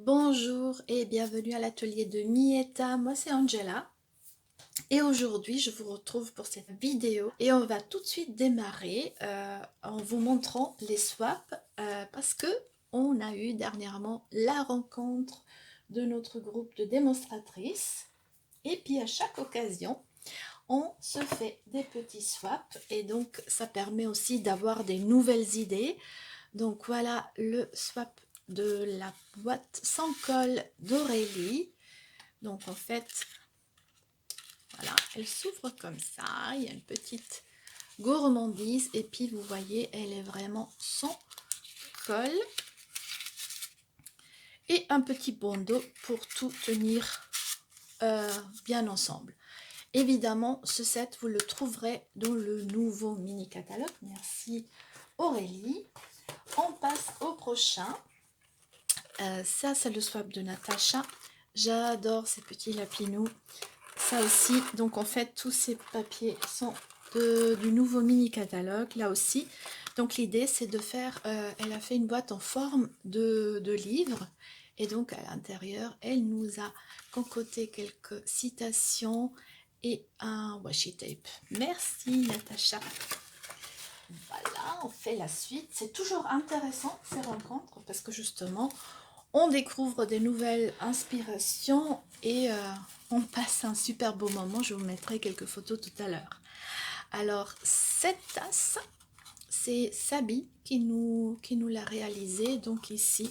Bonjour et bienvenue à l'atelier de Mieta, moi c'est Angela et aujourd'hui je vous retrouve pour cette vidéo et on va tout de suite démarrer en vous montrant les swaps parce que on a eu dernièrement la rencontre de notre groupe de démonstratrices et puis à chaque occasion on se fait des petits swaps et donc ça permet aussi d'avoir des nouvelles idées. Donc voilà le swap de la boîte sans colle d'Aurélie. Donc en fait, voilà, elle s'ouvre comme ça. Il y a une petite gourmandise et puis vous voyez, elle est vraiment sans colle. Et un petit bandeau pour tout tenir bien ensemble. Évidemment, ce set, vous le trouverez dans le nouveau mini catalogue. Merci Aurélie. On passe au prochain. Ça, c'est le swap de Natacha. J'adore ces petits lapinous. Ça aussi, donc en fait, tous ces papiers sont du nouveau mini catalogue, là aussi. Donc l'idée, c'est de faire, elle a fait une boîte en forme de livre. Et donc à l'intérieur, elle nous a concocté quelques citations et un washi tape. Merci Natacha. Voilà, on fait la suite. C'est toujours intéressant ces rencontres parce que justement, on découvre des nouvelles inspirations et on passe un super beau moment. Je vous mettrai quelques photos tout à l'heure. Alors, cette tasse, c'est Sabi qui nous l'a réalisée. Donc ici,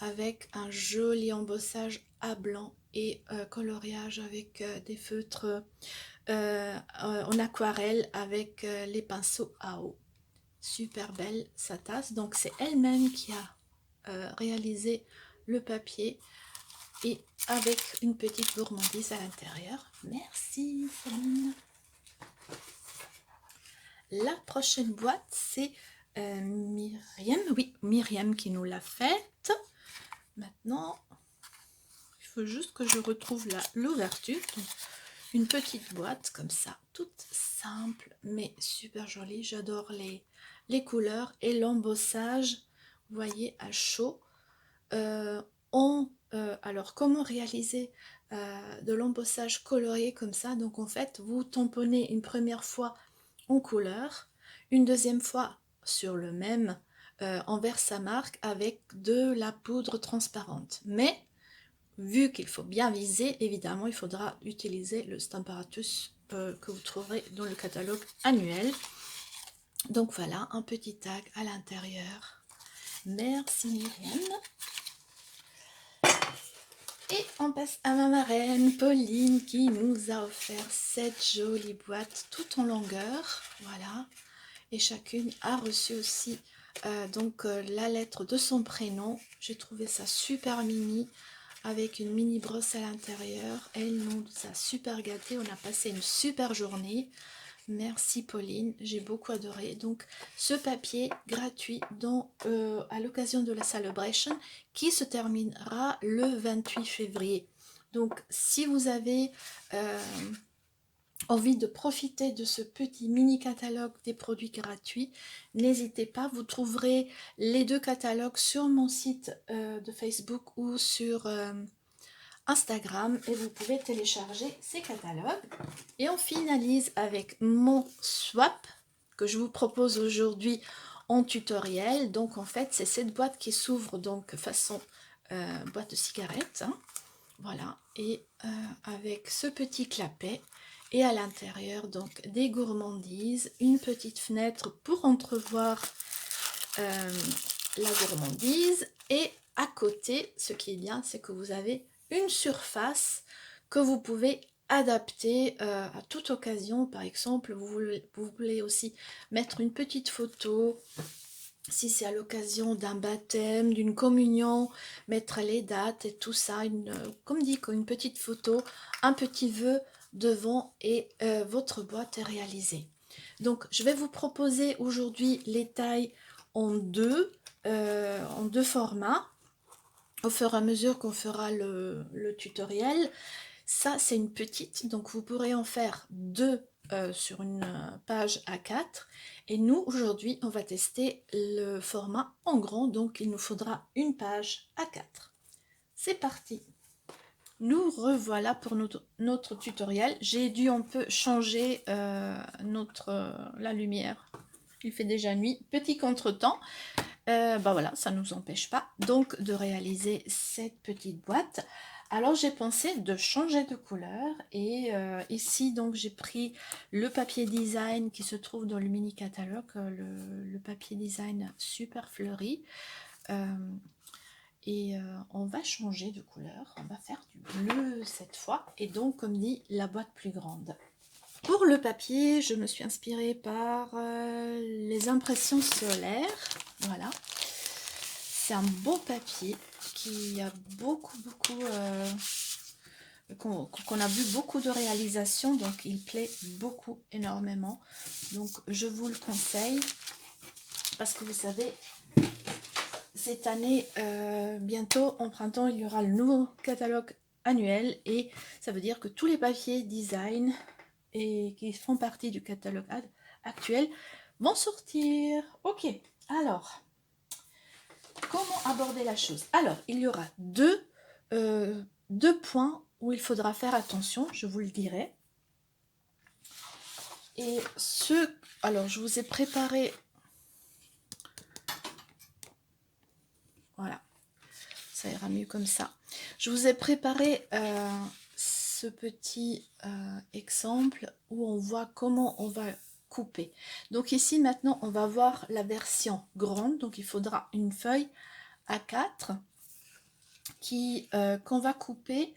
avec un joli embossage à blanc et coloriage avec des feutres en aquarelle avec les pinceaux à eau. Super belle sa tasse. Donc c'est elle-même qui a réalisé le papier et avec une petite gourmandise à l'intérieur. Merci Céline. La prochaine boîte, c'est Myriam. Oui, Myriam qui nous l'a faite. Maintenant, il faut juste que je retrouve l'ouverture. Une petite boîte comme ça, toute simple, mais super jolie. J'adore les couleurs et l'embossage. Vous voyez, à chaud. Alors, comment réaliser de l'embossage coloré comme ça? Donc, en fait, vous tamponnez une première fois en couleur, une deuxième fois sur le même envers sa marque avec de la poudre transparente. Mais, vu qu'il faut bien viser, évidemment, il faudra utiliser le Stamparatus que vous trouverez dans le catalogue annuel. Donc, voilà, un petit tag à l'intérieur. Merci Myriam. Et on passe à ma marraine Pauline qui nous a offert cette jolie boîte tout en longueur, voilà, et chacune a reçu aussi la lettre de son prénom. J'ai trouvé ça super mini avec une mini brosse à l'intérieur. Elle nous a super gâté, on a passé une super journée. Merci Pauline, j'ai beaucoup adoré. Donc ce papier gratuit à l'occasion de la celebration qui se terminera le 28 février. Donc si vous avez envie de profiter de ce petit mini catalogue des produits gratuits, n'hésitez pas, vous trouverez les deux catalogues sur mon site de Facebook ou sur Instagram et vous pouvez télécharger ces catalogues. Et on finalise avec mon swap que je vous propose aujourd'hui en tutoriel. Donc en fait c'est cette boîte qui s'ouvre donc façon boîte de cigarettes, hein. Voilà, et avec ce petit clapet et à l'intérieur donc des gourmandises, une petite fenêtre pour entrevoir la gourmandise et à côté ce qui est bien c'est que vous avez une surface que vous pouvez adapter à toute occasion. Par exemple, vous voulez aussi mettre une petite photo, si c'est à l'occasion d'un baptême, d'une communion, mettre les dates et tout ça, comme dit, une petite photo, un petit vœu devant et votre boîte est réalisée. Donc, je vais vous proposer aujourd'hui les tailles en deux formats au fur et à mesure qu'on fera le tutoriel. Ça, c'est une petite, donc vous pourrez en faire deux sur une page A4. Et nous, aujourd'hui, on va tester le format en grand, donc il nous faudra une page A4. c'est parti. Nous revoilà pour notre tutoriel. J'ai dû un peu changer la lumière. Il fait déjà nuit. Petit contretemps. Bah voilà, ça ne nous empêche pas donc de réaliser cette petite boîte. Alors j'ai pensé de changer de couleur et ici donc j'ai pris le papier design qui se trouve dans le mini catalogue, le papier design super fleuri. On va changer de couleur, on va faire du bleu cette fois et donc comme dit la boîte plus grande. Pour le papier, je me suis inspirée par les impressions solaires, voilà. C'est un beau papier qui a qu'on a vu beaucoup de réalisations, donc il plaît beaucoup, énormément. Donc je vous le conseille parce que vous savez, cette année, bientôt en printemps, il y aura le nouveau catalogue annuel et ça veut dire que tous les papiers design et qui font partie du catalogue actuel vont sortir. Ok, alors comment aborder la chose? Alors il y aura deux points où il faudra faire attention, je vous le dirai. Et alors je vous ai préparé, voilà, ça ira mieux comme ça. Je vous ai préparé ce petit exemple où on voit comment on va couper. Donc ici maintenant on va voir la version grande, donc il faudra une feuille A4 qu'on va couper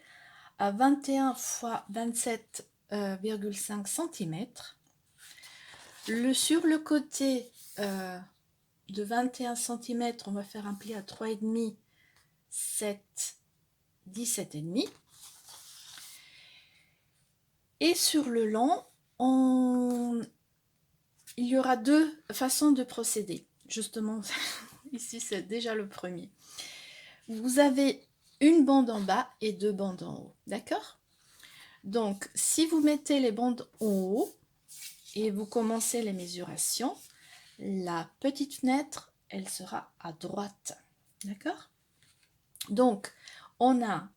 à 21 x 27,5 cm. Sur le côté de 21 cm, on va faire un pli à 3,5, 7, 17,5. Et sur le long, il y aura deux façons de procéder. Justement, ici c'est déjà le premier. Vous avez une bande en bas et deux bandes en haut, d'accord? Donc, si vous mettez les bandes en haut et vous commencez les mesurations, la petite fenêtre, elle sera à droite, d'accord? Donc, on a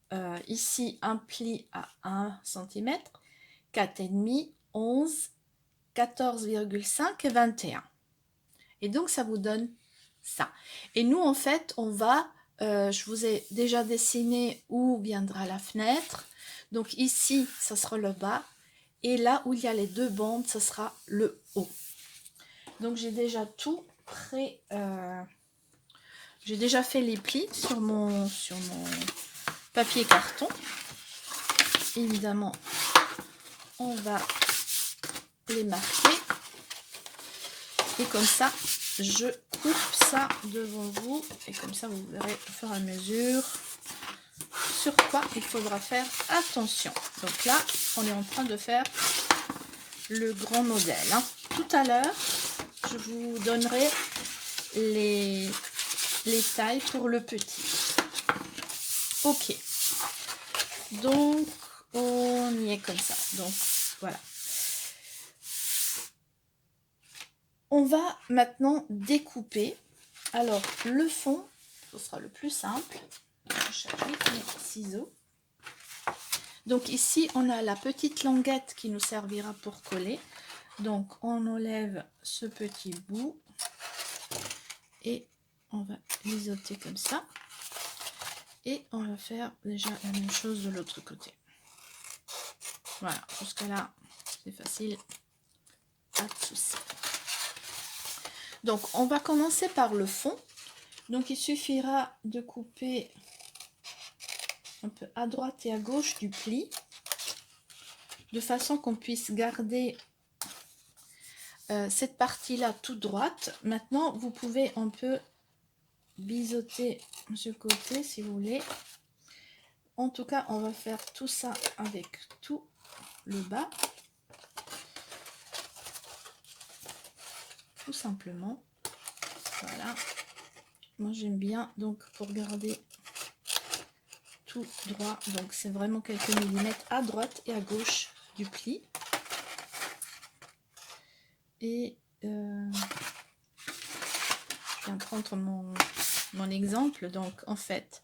ici un pli à 1 cm, 4,5, 11, 14,5 et 21. Et donc, ça vous donne ça. Et nous, en fait, on va, je vous ai déjà dessiné où viendra la fenêtre. Donc ici, ça sera le bas. Et là où il y a les deux bandes, ce sera le haut. Donc j'ai déjà tout prêt. J'ai déjà fait les plis sur mon papier carton. Évidemment, on va les marquer. Et comme ça, je coupe ça devant vous. Et comme ça, vous verrez au fur et à mesure sur quoi il faudra faire attention. Donc là, on est en train de faire le grand modèle. Hein. Tout à l'heure, je vous donnerai les tailles pour le petit. Ok. Donc, on y est comme ça. Donc, voilà. On va maintenant découper. Alors, le fond, ce sera le plus simple. Je cherche vite mes ciseaux. Donc ici, on a la petite languette qui nous servira pour coller. Donc, on enlève ce petit bout et on va lisoter comme ça. Et on va faire déjà la même chose de l'autre côté. Voilà, jusqu'à là, c'est facile. Pas de souci. Donc, on va commencer par le fond. Donc, il suffira de couper un peu à droite et à gauche du pli, de façon qu'on puisse garder cette partie-là toute droite. Maintenant, vous pouvez un peu biseauter ce côté si vous voulez. En tout cas, on va faire tout ça avec tout le bas. Tout simplement. Voilà. Moi, j'aime bien, donc, pour garder tout droit. Donc, c'est vraiment quelques millimètres à droite et à gauche du pli. Et je viens prendre mon exemple. Donc, en fait,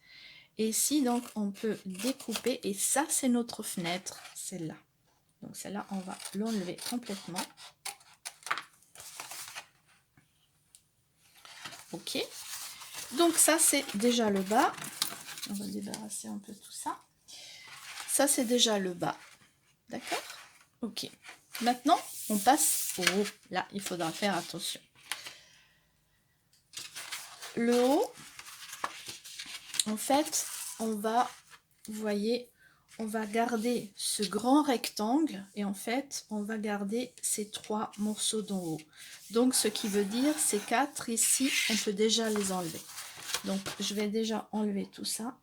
Et ici, donc, on peut découper. Et ça, c'est notre fenêtre, celle-là. Donc, celle-là, on va l'enlever complètement. Ok. Donc, ça, c'est déjà le bas. On va débarrasser un peu tout ça. Ça, c'est déjà le bas. D'accord? Ok. Maintenant, on passe au haut. Là, il faudra faire attention. Le haut, en fait, on va, vous voyez, on va garder ce grand rectangle et en fait, on va garder ces 3 morceaux d'en haut. Donc, ce qui veut dire, ces 4 ici, on peut déjà les enlever. Donc, je vais déjà enlever tout ça.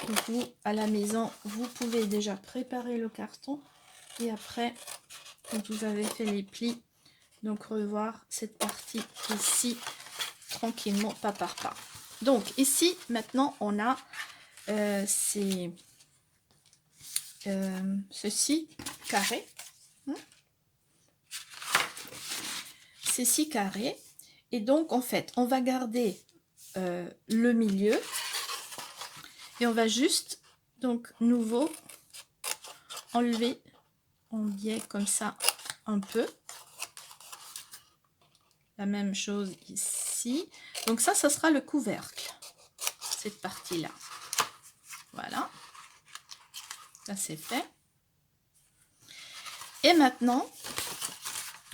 Donc, vous, à la maison, vous pouvez déjà préparer le carton et après, quand vous avez fait les plis, donc revoir cette partie ici tranquillement, pas par pas. Donc ici maintenant on a ceci carré, c'est 6 carrés et donc en fait on va garder le milieu et on va juste donc nouveau enlever en biais comme ça un peu. La même chose ici. Donc ça sera le couvercle, cette partie-là. Voilà. Ça, c'est fait. Et maintenant,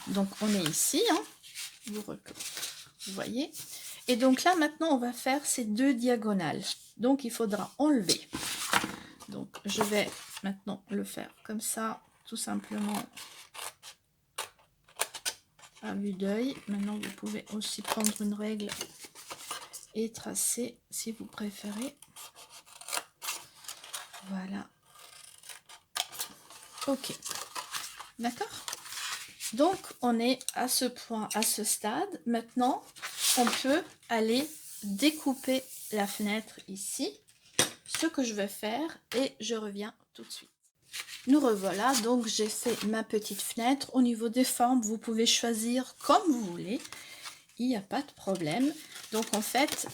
donc on est ici, hein, vous voyez. Et donc là, maintenant, on va faire ces 2 diagonales. Donc, il faudra enlever. Donc, je vais maintenant le faire comme ça, tout simplement. À vue d'œil. Maintenant, vous pouvez aussi prendre une règle et tracer si vous préférez. Voilà. Ok. D'accord? Donc, on est à ce point, à ce stade. Maintenant, on peut aller découper la fenêtre ici. Ce que je vais faire et je reviens tout de suite. Nous revoilà, donc j'ai fait ma petite fenêtre. Au niveau des formes, vous pouvez choisir comme vous voulez. Il n'y a pas de problème. Donc en fait,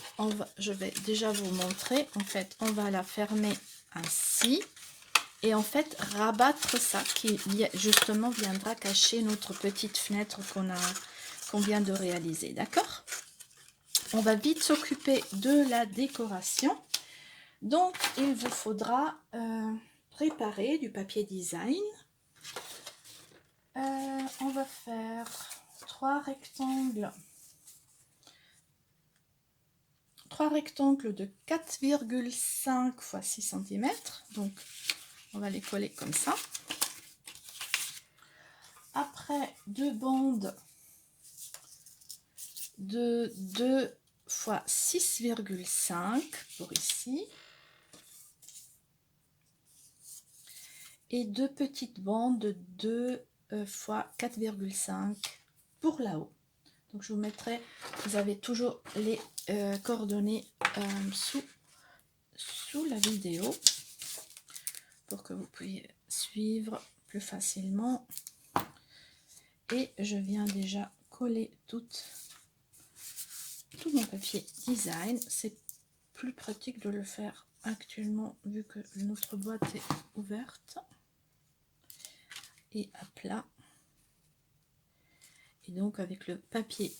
je vais déjà vous montrer. En fait, on va la fermer ainsi. Et en fait, rabattre ça qui justement viendra cacher notre petite fenêtre qu'on vient de réaliser. D'accord? On va vite s'occuper de la décoration. Donc, il vous faudra préparer du papier design. On va faire 3 rectangles. 3 rectangles de 4,5 x 6 cm. Donc, on va les coller comme ça. Après, 2 bandes de 2 x 6,5 pour ici. Et 2 petites bandes de 2 x 4,5 pour là-haut. Donc je vous mettrai, vous avez toujours les coordonnées sous la vidéo pour que vous puissiez suivre plus facilement. Et je viens déjà coller tout mon papier design. C'est plus pratique de le faire actuellement vu que notre boîte est ouverte et à plat. Et donc avec le papier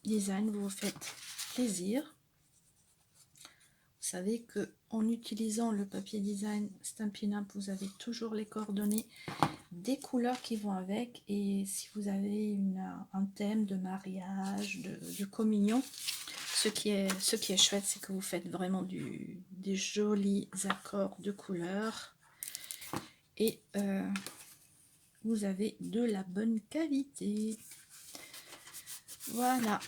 design, vous vous faites plaisir. Vous savez que en utilisant le papier design Stampin' Up, vous avez toujours les coordonnées des couleurs qui vont avec. Et si vous avez un thème de mariage, de communion, ce qui est chouette, c'est que vous faites vraiment des jolis accords de couleurs. Et vous avez de la bonne qualité. Voilà.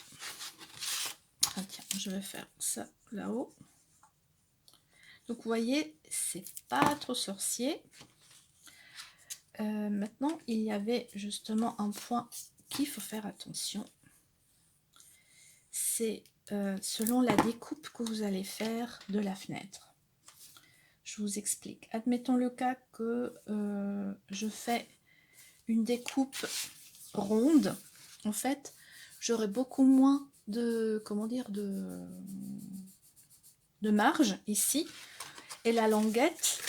Ah, tiens, je vais faire ça là-haut. Donc vous voyez, c'est pas trop sorcier. Maintenant, il y avait justement un point qu'il faut faire attention. C'est selon la découpe que vous allez faire de la fenêtre. Je vous explique. Admettons le cas que je fais une découpe ronde. en fait, j'aurai beaucoup moins de, comment dire, de marge ici. Et la languette,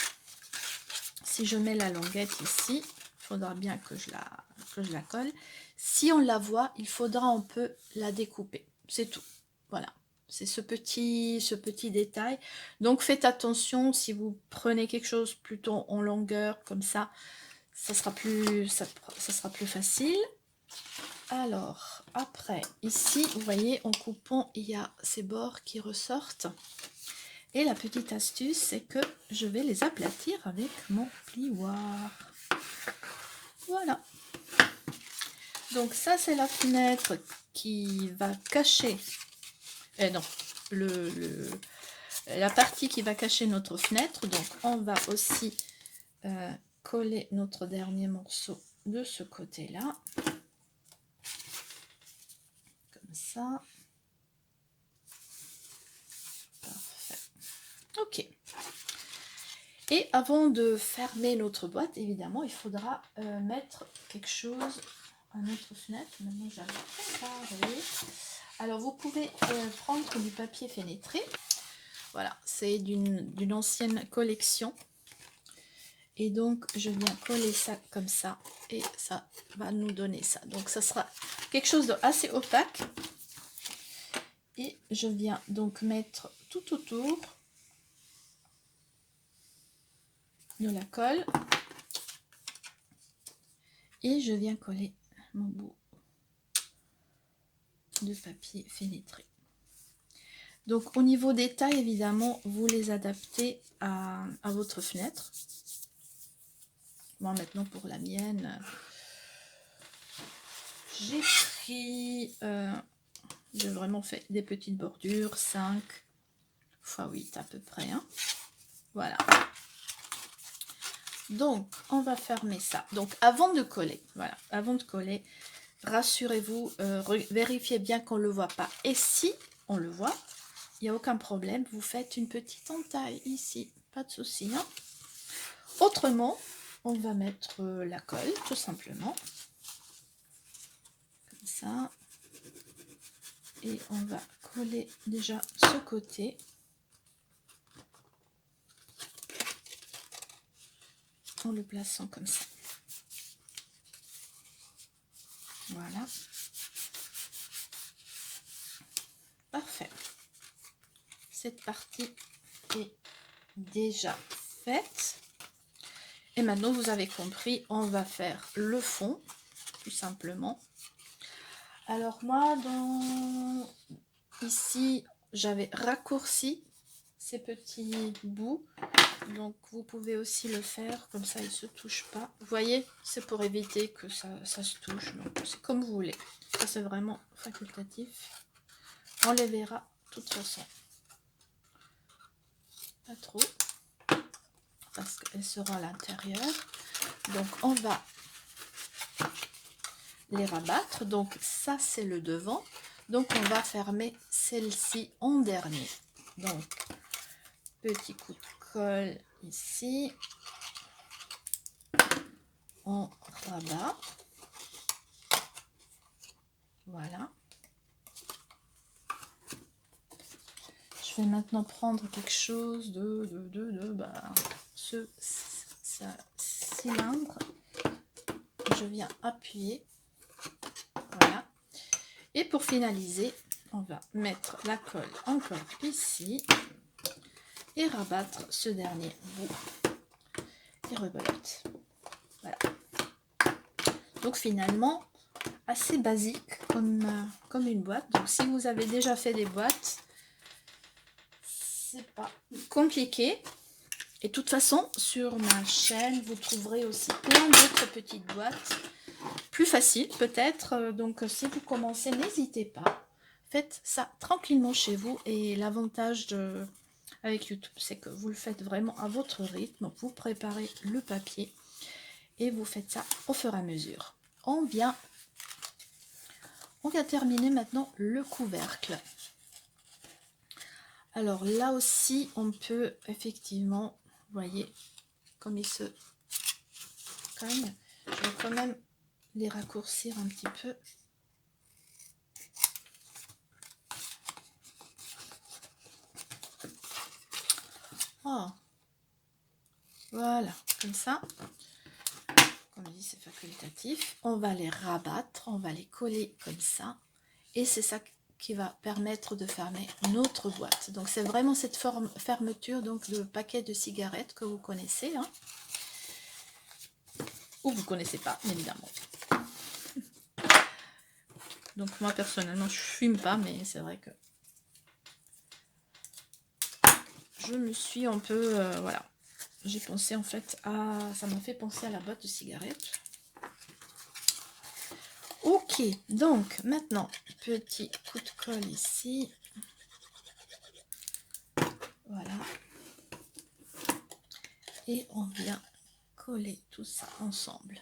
si je mets la languette ici, il faudra bien que je la colle. Si on la voit, il faudra un peu la découper. C'est tout. Voilà. C'est ce petit détail. Donc faites attention, si vous prenez quelque chose plutôt en longueur, comme ça sera plus facile. Alors, après, ici, vous voyez, en coupant, il y a ces bords qui ressortent. Et la petite astuce, c'est que je vais les aplatir avec mon plioir. Voilà. Donc ça, c'est la fenêtre qui va cacher... non, la partie qui va cacher notre fenêtre. Donc on va aussi coller notre dernier morceau de ce côté-là. Comme ça. Parfait. Ok. Et avant de fermer notre boîte, évidemment, il faudra mettre quelque chose à notre fenêtre. Maintenant, j'avais préparé. Alors, vous pouvez prendre du papier fenêtré. Voilà, c'est d'une ancienne collection. Et donc, je viens coller ça comme ça. Et ça va nous donner ça. Donc, ça sera quelque chose d'assez opaque. Et je viens donc mettre tout autour de la colle. Et je viens coller mon bout de papier fenêtré. Donc au niveau des tailles, évidemment, vous les adaptez à votre fenêtre. Moi maintenant pour la mienne, j'ai pris, j'ai vraiment fait des petites bordures, 5 x 8 à peu près. Hein. Voilà. Donc on va fermer ça. Donc avant de coller, voilà, avant de coller, rassurez-vous, vérifiez bien qu'on ne le voit pas. Et si on le voit, il n'y a aucun problème, vous faites une petite entaille ici, pas de souci. Hein. Autrement, on va mettre la colle, tout simplement. Comme ça. Et on va coller déjà ce côté. En le plaçant comme ça. Voilà. Parfait. Cette partie est déjà faite. Et maintenant, vous avez compris, on va faire le fond, tout simplement. Alors moi, ici, j'avais raccourci ces petits bouts. Donc, vous pouvez aussi le faire, comme ça, il ne se touche pas. Vous voyez, c'est pour éviter que ça se touche. Donc, c'est comme vous voulez. Ça, c'est vraiment facultatif. On les verra de toute façon. Pas trop. Parce qu'elles seront à l'intérieur. Donc, on va les rabattre. Donc, ça, c'est le devant. Donc, on va fermer celle-ci en dernier. Donc, petit coup de colle ici. On rabat. Voilà. Je vais maintenant prendre quelque chose ce cylindre. Je viens appuyer. Voilà. Et pour finaliser, on va mettre la colle encore ici et rabattre ce dernier bout et rebelote. Voilà. Donc finalement, assez basique comme une boîte. Donc si vous avez déjà fait des boîtes, c'est pas compliqué. Et de toute façon, sur ma chaîne, vous trouverez aussi plein d'autres petites boîtes plus faciles peut-être. Donc si vous commencez, n'hésitez pas. Faites ça tranquillement chez vous. Et l'avantage avec YouTube, c'est que vous le faites vraiment à votre rythme. Vous préparez le papier et vous faites ça au fur et à mesure. On vient terminer maintenant le couvercle. Alors là aussi, on peut effectivement, vous voyez, comme il se cogne, je vais quand même les raccourcir un petit peu. Oh. Voilà, comme ça. Comme je dis, c'est facultatif. On va les rabattre, on va les coller comme ça. Et c'est ça qui va permettre de fermer notre boîte. Donc c'est vraiment cette fermeture donc de paquet de cigarettes que vous connaissez. Hein. Ou vous ne connaissez pas, évidemment. Donc moi personnellement je fume pas, mais c'est vrai que je me suis un peu voilà, j'ai pensé en fait à, ça m'a fait penser à la boîte de cigarettes. Ok, donc maintenant petit coup de colle ici, voilà, et on vient coller tout ça ensemble.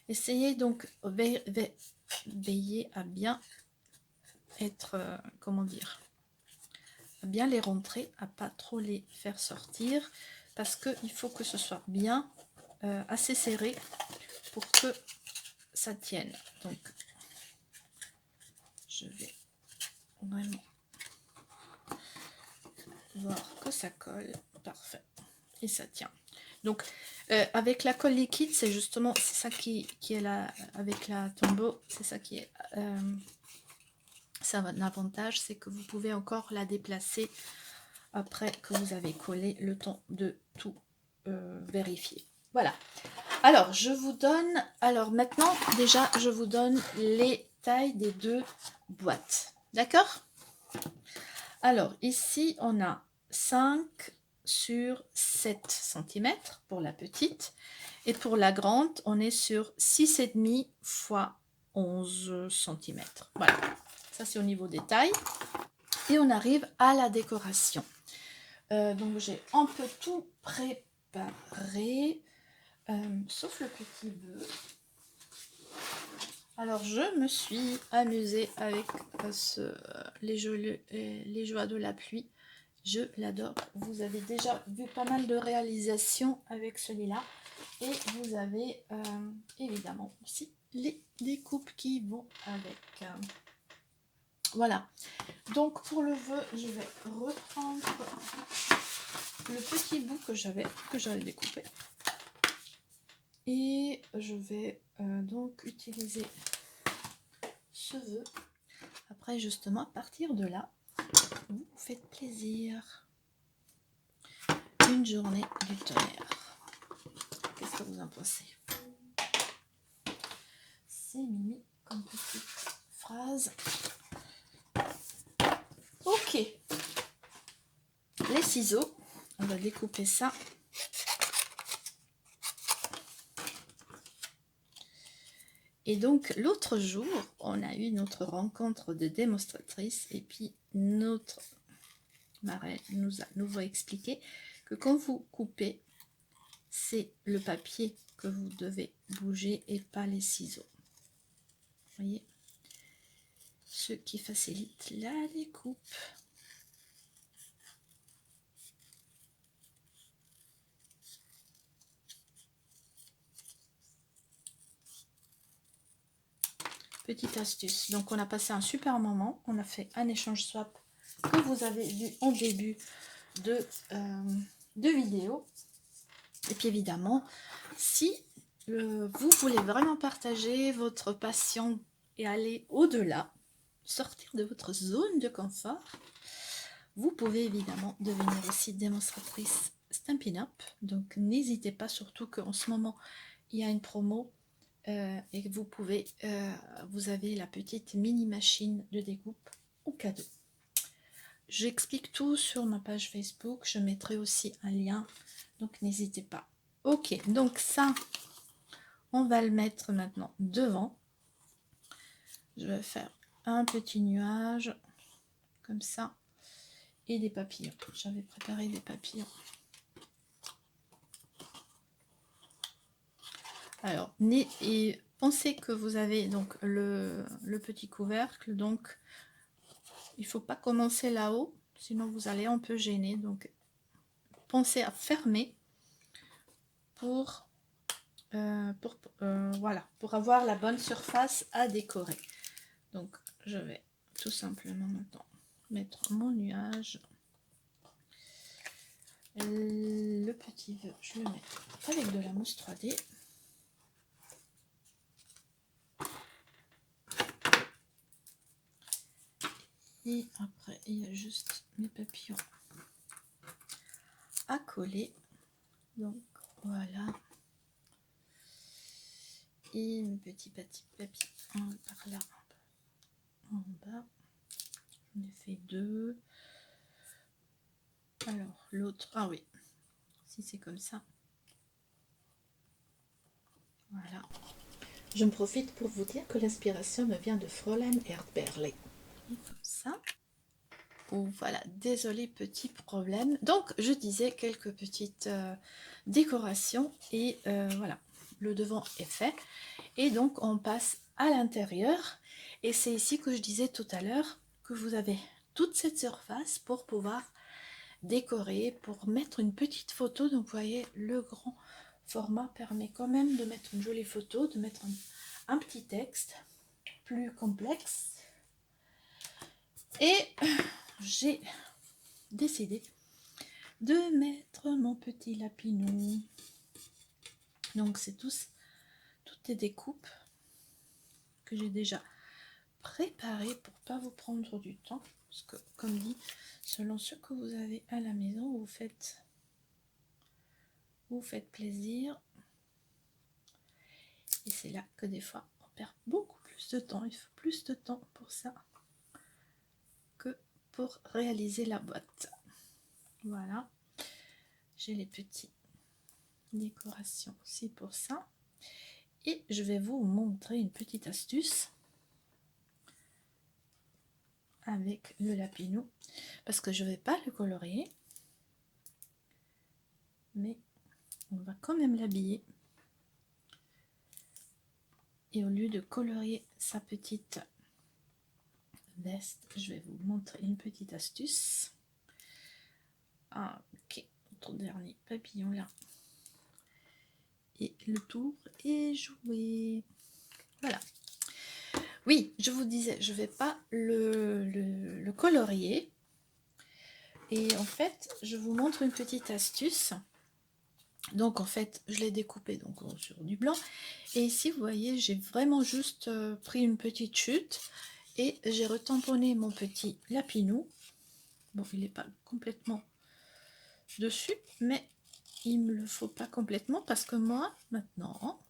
Essayez donc veiller à bien être comment dire, à bien les rentrer, à pas trop les faire sortir, parce que il faut que ce soit bien assez serré pour que ça tienne. Donc je vais vraiment voir que ça colle, parfait, et ça tient. Donc avec la colle liquide, c'est justement, c'est ça qui est là, avec la Tombow, c'est ça qui est c'est un avantage, c'est que vous pouvez encore la déplacer après que vous avez collé, le temps de tout vérifier. Voilà. Alors, je vous donne, alors maintenant, déjà, je vous donne les tailles des deux boîtes. D'accord? Alors, ici, on a 5 sur 7 cm pour la petite. Et pour la grande, on est sur 6,5 x 11 cm. Voilà. Ça, c'est au niveau des tailles. Et on arrive à la décoration. Donc, j'ai un peu tout préparé. Sauf le petit bœuf. Alors je me suis amusée avec les joies de la pluie. Je l'adore. Vous avez déjà vu pas mal de réalisations avec celui-là. Et vous avez évidemment aussi les découpes qui vont avec. Voilà. Donc pour le vœu, je vais reprendre le petit bout que j'avais découpé. Et je vais donc utiliser ce vœu. Après, justement, à partir de là, vous vous faites plaisir. Une journée du tonnerre. Qu'est-ce que vous en pensez? C'est mimi comme petite phrase. Ok. Les ciseaux, on va découper ça. Et donc, l'autre jour, on a eu notre rencontre de démonstratrice et puis notre marraine nous a nouveau expliqué que quand vous coupez, c'est le papier que vous devez bouger et pas les ciseaux. Vous voyez? Ce qui facilite la découpe. Petite astuce. Donc, on a passé un super moment. On a fait un échange swap que vous avez vu en début de vidéo. Et puis, évidemment, si vous voulez vraiment partager votre passion et aller au-delà, sortir de votre zone de confort, vous pouvez évidemment devenir aussi démonstratrice Stampin' Up. Donc, n'hésitez pas, surtout qu'en ce moment, il y a une promo. Et que vous avez la petite mini machine de découpe au cadeau. J'explique tout sur ma page Facebook, je mettrai aussi un lien, donc n'hésitez pas. Ok, donc ça, on va le mettre maintenant devant. Je vais faire un petit nuage, comme ça, et des papillons. J'avais préparé des papillons. Alors, et pensez que vous avez donc le petit couvercle, donc il ne faut pas commencer là-haut, sinon vous allez un peu gêner. Donc, pensez à fermer pour voilà, pour avoir la bonne surface à décorer. Donc, je vais tout simplement maintenant mettre mon nuage. Le petit vœu, je le mets avec de la mousse 3D. Et après, il y a juste mes papillons à coller. Donc voilà. Et mes petits papillons par là, en bas. J'en ai fait 2. Alors l'autre, ah oui, si c'est comme ça. Voilà. Je me profite pour vous dire que l'inspiration me vient de Fräulein Erdbeerle. Et comme ça. Oh, voilà, désolé, petit problème. Donc, je disais quelques petites décorations et voilà, le devant est fait. Et donc, on passe à l'intérieur. Et c'est ici que je disais tout à l'heure que vous avez toute cette surface pour pouvoir décorer, pour mettre une petite photo. Donc, vous voyez, le grand format permet quand même de mettre une jolie photo, de mettre un petit texte plus complexe. Et j'ai décidé de mettre mon petit lapinou. Donc c'est toutes les découpes que j'ai déjà préparées pour pas vous prendre du temps, parce que comme dit, selon ce que vous avez à la maison, vous faites plaisir. Et c'est là que des fois on perd beaucoup plus de temps. Il faut plus de temps pour ça que pour réaliser la boîte. Voilà, j'ai les petites décorations aussi pour ça. Et je vais vous montrer une petite astuce avec le lapinou, parce que je ne vais pas le colorier, mais on va quand même l'habiller. Et au lieu de colorier sa petite veste, je vais vous montrer une petite astuce. Ah, ok, notre dernier papillon là. Et le tour est joué. Voilà. Oui, je vous disais, je ne vais pas le colorier. Et en fait, je vous montre une petite astuce. Donc en fait, je l'ai découpé donc sur du blanc. Et ici, vous voyez, j'ai vraiment juste pris une petite chute. Et j'ai retamponné mon petit lapinou. Bon, il n'est pas complètement dessus, mais il me le faut pas complètement parce que moi, maintenant,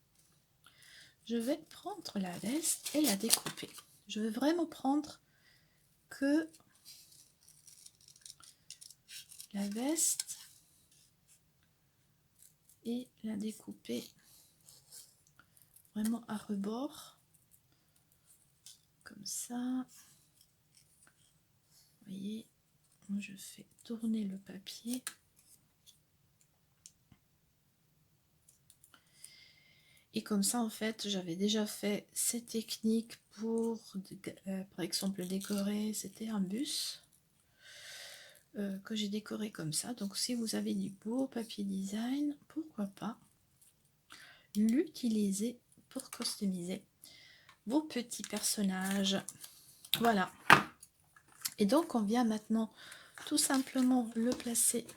je vais prendre la veste et la découper. Je vais vraiment prendre que la veste et la découper vraiment à rebord, comme ça. Vous voyez, je fais tourner le papier. Et comme ça, en fait, j'avais déjà fait ces techniques pour, par exemple, décorer, c'était un bus que j'ai décoré comme ça. Donc, si vous avez du beau papier design, pourquoi pas l'utiliser pour customiser vos petits personnages. Voilà. Et donc, on vient maintenant tout simplement le placer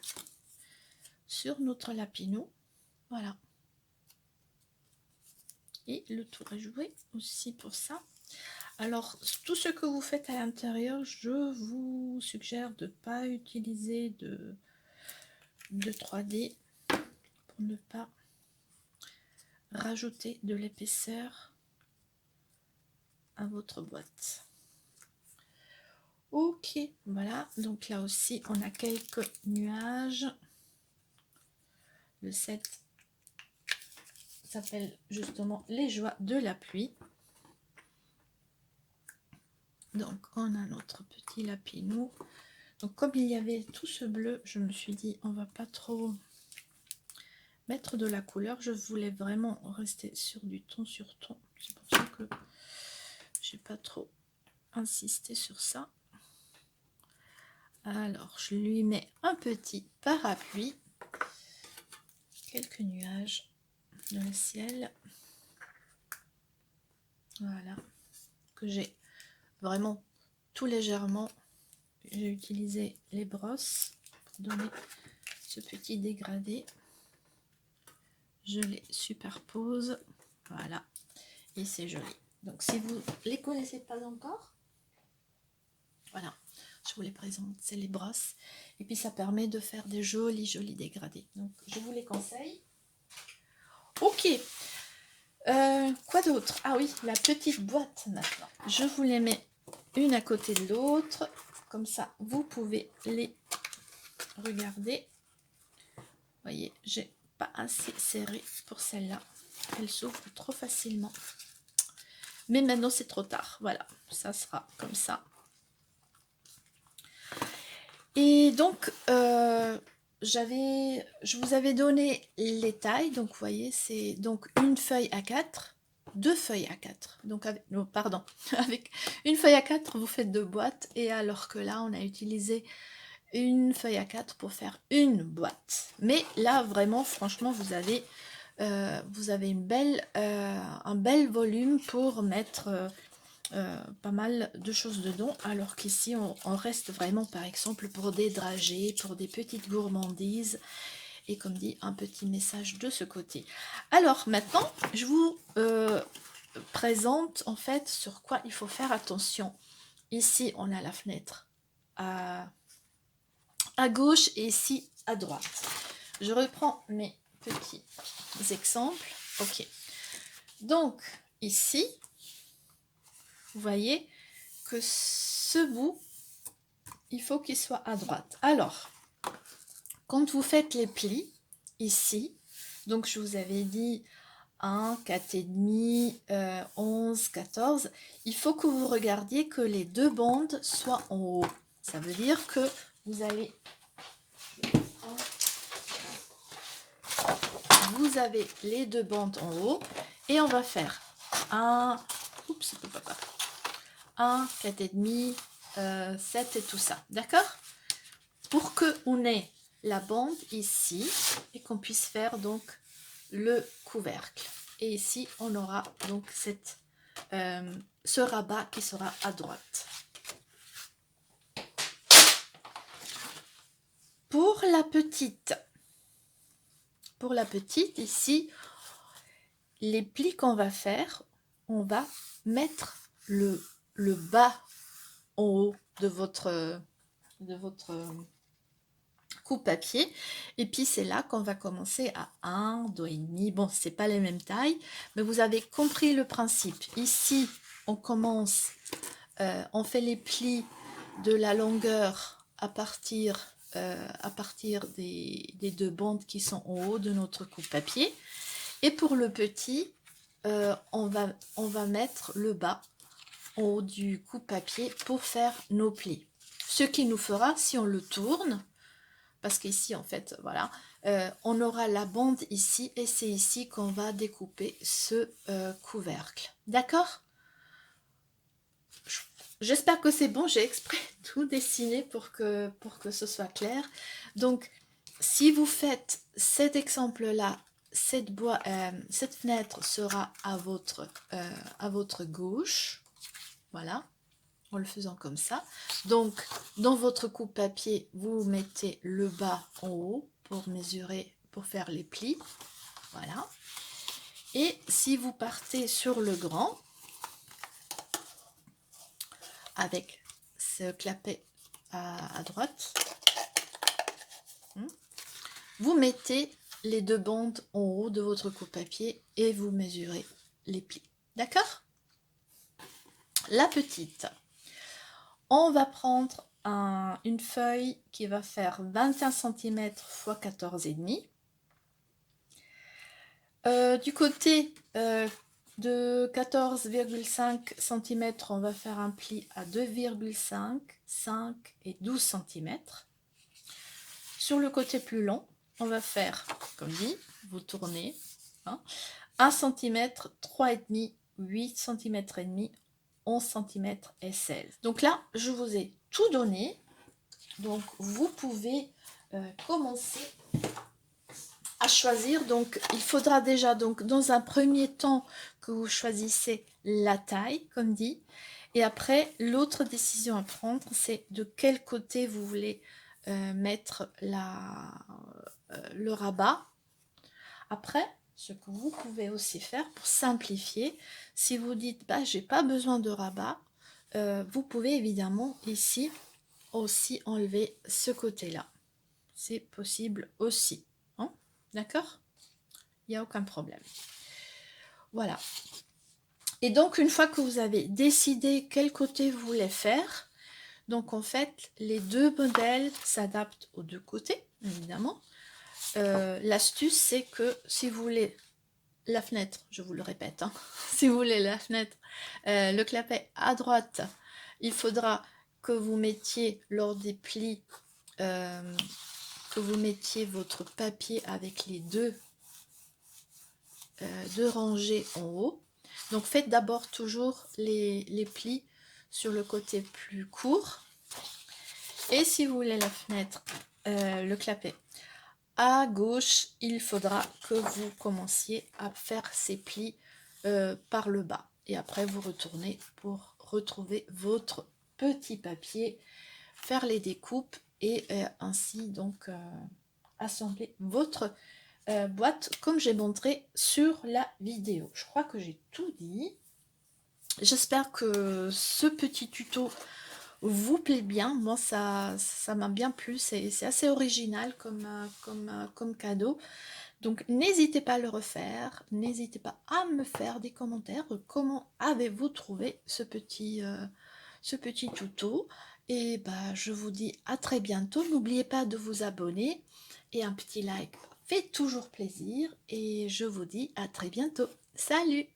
sur notre lapinou. Voilà. Et le tour est joué aussi pour ça. Alors, tout ce que vous faites à l'intérieur, je vous suggère de ne pas utiliser de 3D pour ne pas rajouter de l'épaisseur à votre boîte. Ok, voilà. Donc là aussi, on a quelques nuages. Le set s'appelle justement Les joies de la pluie. Donc, on a notre petit lapinou. Donc, comme il y avait tout ce bleu, je me suis dit, on va pas trop mettre de la couleur. Je voulais vraiment rester sur du ton sur ton. C'est pour ça que j'ai pas trop insisté sur ça. Alors, je lui mets un petit parapluie. Quelques nuages dans le ciel. Voilà. Que j'ai vraiment tout légèrement j'ai utilisé les brosses pour donner ce petit dégradé. Je les superpose, voilà, et c'est joli. Donc si vous les connaissez pas encore, voilà, je vous les présente, c'est les brosses. Et puis ça permet de faire des jolis dégradés. Donc je vous les conseille. Ok, quoi d'autre? Ah oui, la petite boîte maintenant. Je vous les mets une à côté de l'autre, comme ça vous pouvez les regarder. Vous voyez, j'ai pas assez serré pour celle-là. Elle s'ouvre trop facilement. Mais maintenant c'est trop tard. Voilà, ça sera comme ça. Et donc, je vous avais donné les tailles. Donc, vous voyez, c'est donc une feuille A4, deux feuilles A4. Donc, pardon, avec une feuille A4, vous faites deux boîtes. Et alors que là, on a utilisé une feuille A4 pour faire une boîte. Mais là, vraiment, franchement, vous avez un bel volume pour mettre pas mal de choses dedans, alors qu'ici on reste vraiment par exemple pour des dragées, pour des petites gourmandises, et comme dit, un petit message de ce côté. Alors maintenant, je vous présente en fait sur quoi il faut faire attention. Ici, on a la fenêtre à gauche et ici à droite. Je reprends mes petits exemples. Ok. Donc, ici, vous voyez que ce bout, il faut qu'il soit à droite. Alors, quand vous faites les plis, ici, donc je vous avais dit 1, 4,5, 11, 14, il faut que vous regardiez que les deux bandes soient en haut. Ça veut dire que vous allez... Vous avez les deux bandes en haut et on va faire un... Oups, 1, 4,5, 7 et tout ça. D'accord? Pour qu'on ait la bande ici et qu'on puisse faire donc le couvercle. Et ici, on aura donc ce rabat qui sera à droite. Pour la petite ici, les plis qu'on va faire, on va mettre le bas en haut de votre coupe papier, et puis c'est là qu'on va commencer à 1, 2,5. Bon, c'est pas les mêmes tailles, mais vous avez compris le principe. Ici, on commence, on fait les plis de la longueur à partir des deux bandes qui sont en haut de notre coupe papier. Et pour le petit, on va mettre le bas en haut du coupe papier pour faire nos plis. Ce qui nous fera, si on le tourne, parce qu'ici en fait voilà, on aura la bande ici et c'est ici qu'on va découper ce couvercle. D'accord? J'espère que c'est bon, j'ai exprès tout dessiné pour que ce soit clair. Donc si vous faites cet exemple là, cette fenêtre sera à votre gauche, voilà, en le faisant comme ça. Donc, dans votre coupe papier, vous mettez le bas en haut pour mesurer, pour faire les plis. Voilà. Et si vous partez sur le grand, avec ce clapet à droite, vous mettez les deux bandes en haut de votre coupe papier et vous mesurez les plis. D'accord? La petite. On va prendre une feuille qui va faire 21 cm x 14,5. Du côté de 14,5 cm, on va faire un pli à 2,5, 5 et 12 cm. Sur le côté plus long, on va faire, comme dit, vous tournez, 1 cm, 3,5, 8 cm et demi, 11 cm et 16. Donc là, je vous ai tout donné. Donc, vous pouvez commencer à choisir. Donc, il faudra déjà, donc, dans un premier temps, que vous choisissez la taille, comme dit. Et après, l'autre décision à prendre, c'est de quel côté vous voulez mettre le rabat. Après, ce que vous pouvez aussi faire pour simplifier, si vous dites bah j'ai pas besoin de rabat, vous pouvez évidemment ici aussi enlever ce côté-là. C'est possible aussi. Hein, d'accord? Il n'y a aucun problème. Voilà. Et donc, une fois que vous avez décidé quel côté vous voulez faire, donc en fait, les deux modèles s'adaptent aux deux côtés, évidemment. L'astuce, c'est que si vous voulez la fenêtre, je vous le répète, hein, si vous voulez la fenêtre, le clapet à droite, il faudra que vous mettiez lors des plis, que vous mettiez votre papier avec les deux rangées en haut. Donc faites d'abord toujours les plis sur le côté plus court. Et si vous voulez la fenêtre, le clapet à gauche, il faudra que vous commenciez à faire ces plis par le bas. Et après, vous retournez pour retrouver votre petit papier, faire les découpes et ainsi donc assembler votre boîte comme j'ai montré sur la vidéo. Je crois que j'ai tout dit. J'espère que ce petit tuto vous plaît bien. Moi, ça m'a bien plu. C'est assez original comme cadeau. Donc, n'hésitez pas à le refaire. N'hésitez pas à me faire des commentaires. Comment avez-vous trouvé ce petit tuto? Et bah, je vous dis à très bientôt. N'oubliez pas de vous abonner. Et un petit like fait toujours plaisir. Et je vous dis à très bientôt. Salut!